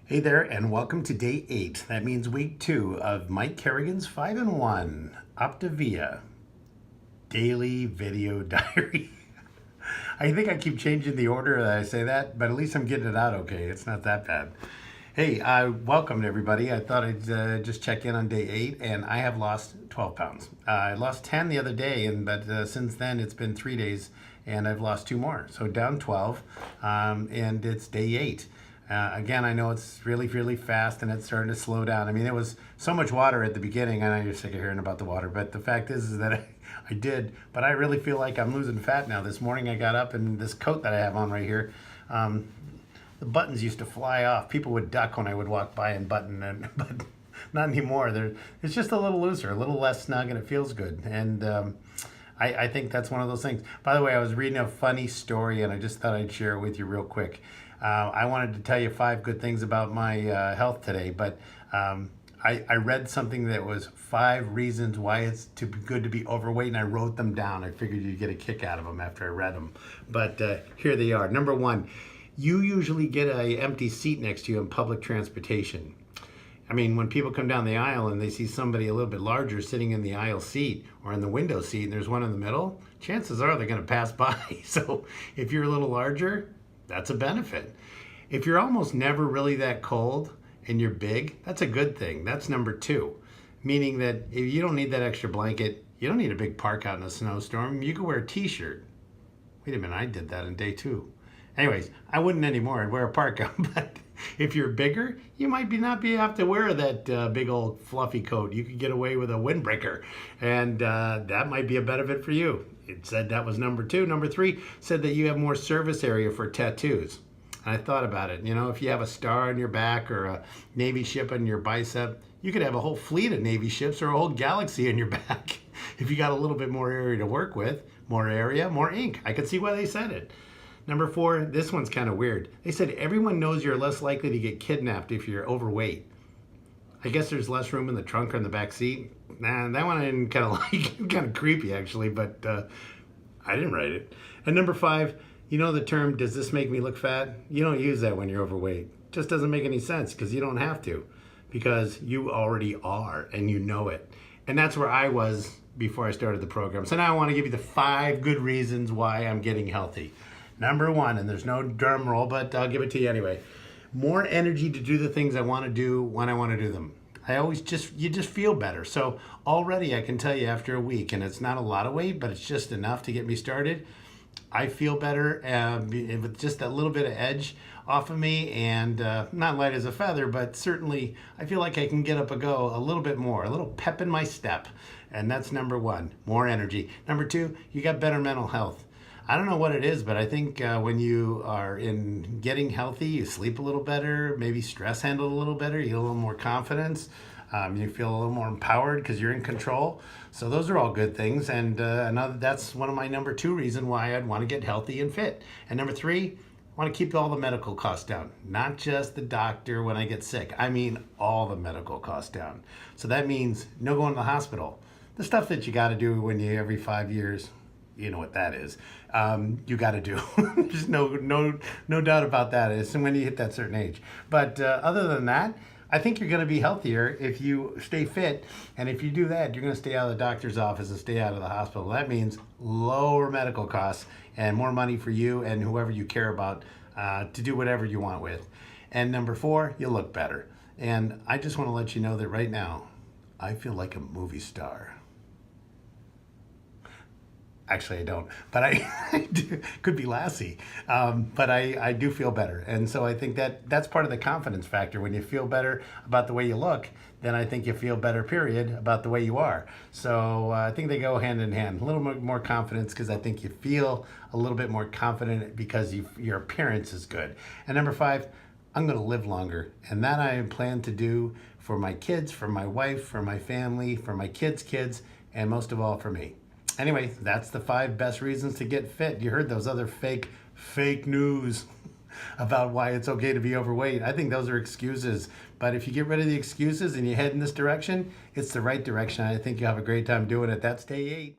Hey there, and welcome to day 8. That means week 2 of Mike Kerrigan's 5-in-1 Optavia Daily Video Diary. I think I keep changing the order that I say that, but at least I'm getting it out okay. It's not that bad. Hey, welcome everybody. I thought I'd just check in on day 8, and I have lost 12 pounds. I lost 10 the other day, but since then it's been 3 days, and I've lost 2 more. So down 12, and it's day 8. Again, I know it's really fast and it's starting to slow down. I mean, it was so much water at the beginning. I know you're sick of hearing about the water, but the fact is that I did. But I really feel like I'm losing fat now. This morning I got up and this coat that I have on right here, the buttons used to fly off. People would duck when I would walk by and button it, but not anymore. It's just a little looser, a little less snug, and it feels good. And I think that's one of those things. By the way, I was reading a funny story and I just thought I'd share it with you real quick. I wanted to tell you 5 good things about my health today, but I read something that was 5 reasons why it's good to be overweight, and I wrote them down. I figured you'd get a kick out of them after I read them. But here they are. Number 1, you usually get an empty seat next to you in public transportation. I mean, when people come down the aisle and they see somebody a little bit larger sitting in the aisle seat or in the window seat and there's one in the middle, chances are they're going to pass by. So if you're a little larger, that's a benefit. If you're almost never really that cold and you're big, that's a good thing. That's number 2, meaning that if you don't need that extra blanket, you don't need a big park out in a snowstorm. You can wear a t-shirt. Wait a minute, I did that in day 2. Anyways, I wouldn't anymore. I'd wear a parka. But if you're bigger, you might not have to wear that big old fluffy coat. You could get away with a windbreaker, and that might be a benefit for you. It said that was number 2. Number 3 said that you have more surface area for tattoos. And I thought about it. You know, if you have a star on your back or a Navy ship on your bicep, you could have a whole fleet of Navy ships or a whole galaxy on your back. If you got a little bit more area to work with, more area, more ink. I could see why they said it. Number 4, this one's kind of weird. They said everyone knows you're less likely to get kidnapped if you're overweight. I guess there's less room in the trunk or in the back seat. Nah, that one I didn't kind of like. Kind of creepy, actually, but I didn't write it. And number 5, you know the term, does this make me look fat? You don't use that when you're overweight. It just doesn't make any sense because you don't have to, because you already are and you know it. And that's where I was before I started the program. So now I want to give you the 5 good reasons why I'm getting healthy. Number 1, and there's no drum roll, but I'll give it to you anyway. More energy to do the things I want to do when I want to do them. You just feel better. So already I can tell you after a week, and it's not a lot of weight, but it's just enough to get me started. I feel better with just that little bit of edge off of me, and not light as a feather, but certainly I feel like I can get up and go a little bit more, a little pep in my step. And that's number 1, more energy. Number 2, you got better mental health. I don't know what it is, but I think when you are in getting healthy, you sleep a little better, maybe stress handled a little better, you get a little more confidence, you feel a little more empowered because you're in control. So those are all good things, and that's one of my number 2 reason why I'd want to get healthy and fit. And number 3, I want to keep all the medical costs down, not just the doctor when I get sick. I mean all the medical costs down. So that means no going to the hospital. The stuff that you got to do when you every 5 years. You know what that is. You got to do. There's no doubt about that. It's when you hit that certain age. But other than that, I think you're going to be healthier if you stay fit. And if you do that, you're going to stay out of the doctor's office and stay out of the hospital. That means lower medical costs and more money for you and whoever you care about to do whatever you want with. And number 4, you look better. And I just want to let you know that right now, I feel like a movie star. Actually, I don't, but I do, could be Lassie, but I do feel better. And so I think that's part of the confidence factor. When you feel better about the way you look, then I think you feel better, period, about the way you are. So I think they go hand in hand. A little more confidence because I think you feel a little bit more confident because your appearance is good. And number 5, I'm going to live longer. And that I plan to do for my kids, for my wife, for my family, for my kids' kids, and most of all for me. Anyway, that's the 5 best reasons to get fit. You heard those other fake news about why it's okay to be overweight. I think those are excuses. But if you get rid of the excuses and you head in this direction, it's the right direction. I think you'll have a great time doing it. That's day 8.